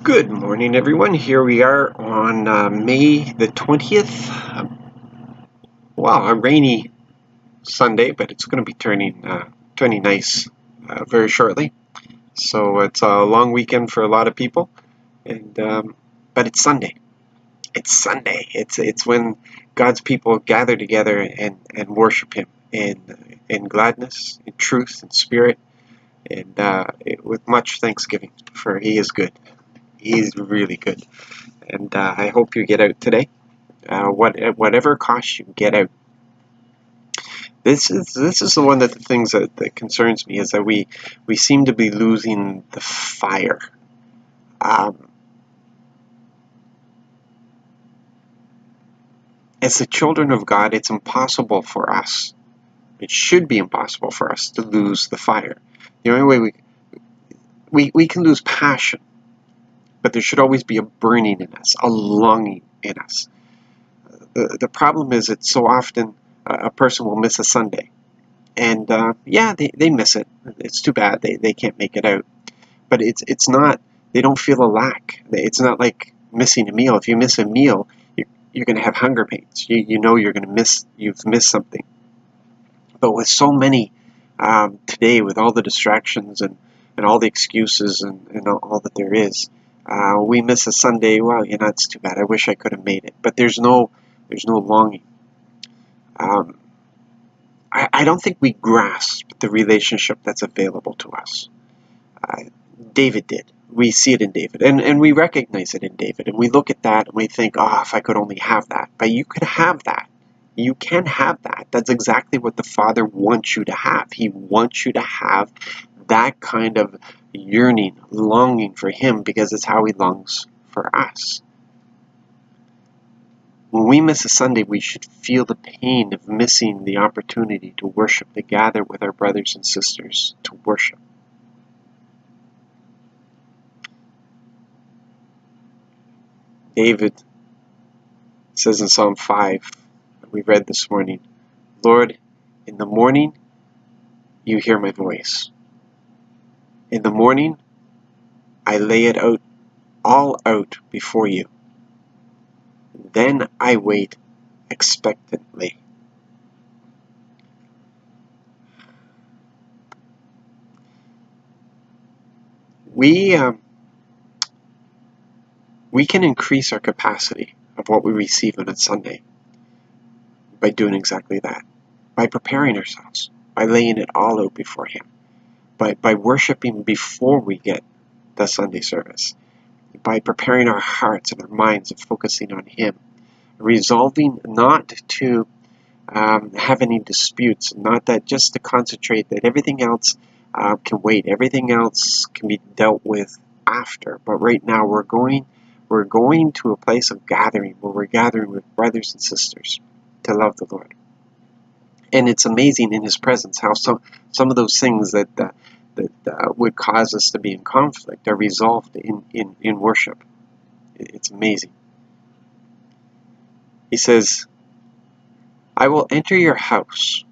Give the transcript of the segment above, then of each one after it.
Good morning, everyone. Here we are on May the 20th. A rainy Sunday, but it's going to be turning nice very shortly. So it's a long weekend for a lot of people, and but it's Sunday. It's Sunday. It's when God's people gather together and worship Him in gladness, in truth, in spirit, and with much thanksgiving. For He is good. He's really good. And I hope you get out today. Whatever costs you, get out. This is one of the things that concerns me, is that we seem to be losing the fire. As the children of God, it's impossible for us. It should be impossible for us to lose the fire. The only way we can lose passion, but there should always be a burning in us, a longing in us. The problem is that so often a person will miss a Sunday. And they miss it. It's too bad they can't make it out. But it's not, they don't feel a lack. It's not like missing a meal. If you miss a meal, you're going to have hunger pains. You know you've missed something. But with so many today, with all the distractions and all the excuses and all that there is, we miss a Sunday. Well, it's too bad. I wish I could have made it. But there's no longing. I don't think we grasp the relationship that's available to us. David did. We see it in David, and we recognize it in David, and we look at that and we think, if I could only have that. But you could have that. You can have that. That's exactly what the Father wants you to have. He wants you to have that kind of yearning, longing for Him, because it's how He longs for us. When we miss a Sunday, we should feel the pain of missing the opportunity to worship, to gather with our brothers and sisters to worship. David says in Psalm 5, that we read this morning, Lord, in the morning you hear my voice. In the morning I lay it all out before you. Then I wait expectantly. We can increase our capacity of what we receive on a Sunday by doing exactly that, by preparing ourselves, by laying it all out before Him, by worshiping before we get the Sunday service, by preparing our hearts and our minds and focusing on Him, resolving not to have any disputes, not that just to concentrate that everything else can wait, everything else can be dealt with after. But right now we're going to a place of gathering where we're gathering with brothers and sisters to love the Lord. And it's amazing in His presence how some of those things that would cause us to be in conflict are resolved in worship. It's amazing. He says, I will enter your house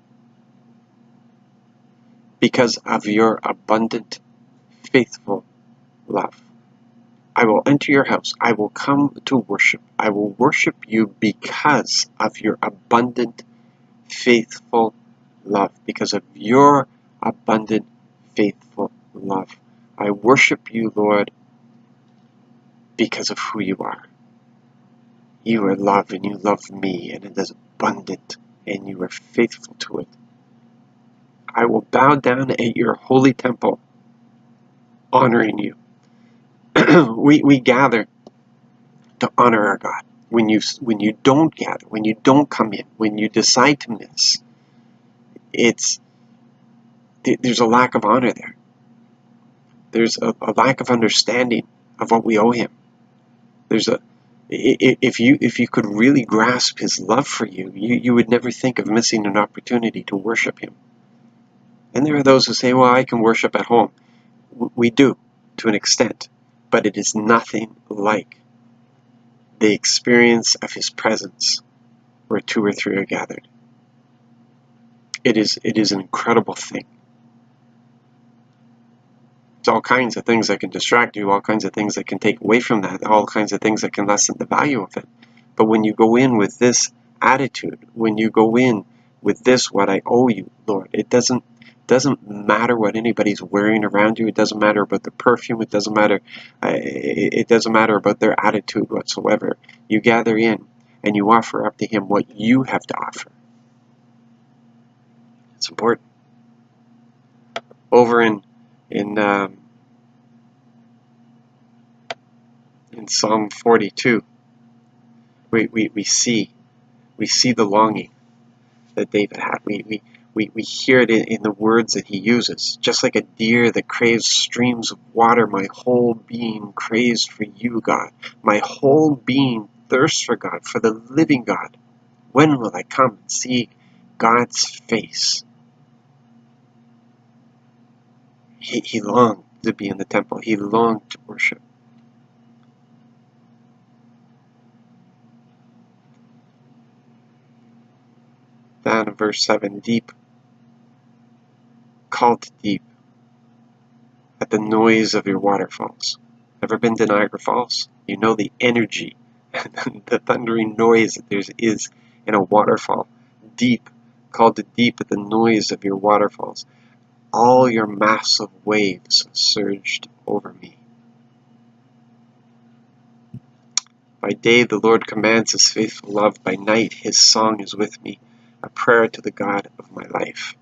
because of your abundant, faithful love. I will enter your house. I will come to worship. I will worship you because of your abundant, faithful love. Because of your abundant, faithful love. I worship you, Lord, because of who you are. You are love, and you love me, and it is abundant, and you are faithful to it. I will bow down at your holy temple, honoring you. we gather to honor our God. When you don't gather, when you don't come in, when you decide to miss, there's a lack of honor there. There's a lack of understanding of what we owe Him. If you could really grasp His love for you, you would never think of missing an opportunity to worship Him. And there are those who say, well, I can worship at home. We do, to an extent, but it is nothing like the experience of His presence where two or three are gathered. It is an incredible thing. There's all kinds of things that can distract you, all kinds of things that can take away from that, all kinds of things that can lessen the value of it. But when you go in with this attitude, when you go in with this, what I owe you, Lord, it doesn't matter what anybody's wearing around you. It doesn't matter about the perfume. It doesn't matter. It doesn't matter about their attitude whatsoever. You gather in and you offer up to Him what you have to offer. It's important. Over in Psalm 42, we see the longing that David had. We hear it in the words that he uses. Just like a deer that craves streams of water, my whole being craves for you, God. My whole being thirsts for God, for the living God. When will I come and see God's face? He longed to be in the temple. He longed to worship. Down in verse 7, deep called to deep at the noise of your waterfalls. Ever been to Niagara Falls? You know the energy and the thundering noise that there is in a waterfall. Deep called to deep at the noise of your waterfalls. All your massive waves surged over me. By day the Lord commands His faithful love. By night His song is with me, a prayer to the God of my life.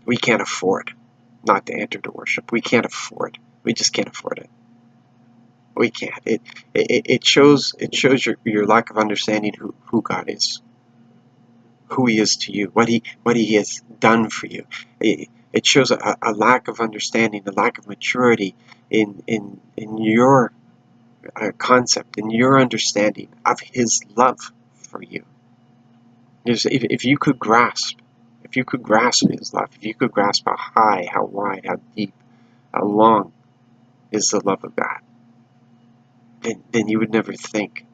We can't afford not to enter to worship. We can't afford. We just can't afford it. We can't. It shows your lack of understanding who God is, who He is to you, what He has done for you. It shows a lack of understanding, a lack of maturity in your concept, in your understanding of His love for you. If you could grasp His love, if you could grasp how high, how wide, how deep, how long is the love of God, then you would never think.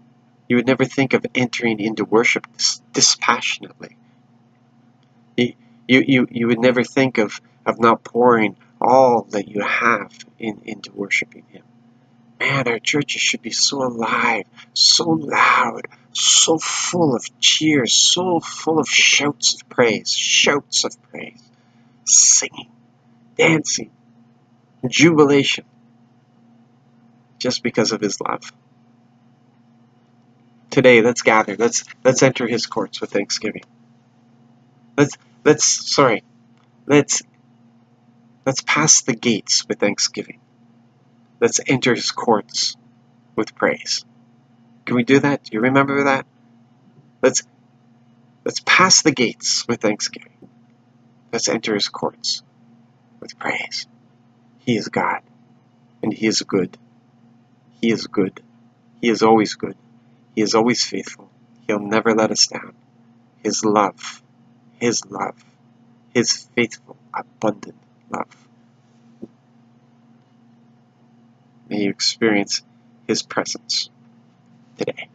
You would never think of entering into worship dispassionately. You would never think of not pouring all that you have into worshiping Him. Man, our churches should be so alive, so loud, so full of cheers, so full of shouts of praise, singing, dancing, jubilation, just because of His love. Today, let's gather. Let's enter His courts with thanksgiving. Let's pass the gates with thanksgiving. Let's enter His courts with praise. Can we do that? Do you remember that? Let's pass the gates with thanksgiving. Let's enter His courts with praise. He is God, and He is good. He is good. He is always good. He is always faithful. He'll never let us down. His love, His faithful, abundant love. May you experience His presence today.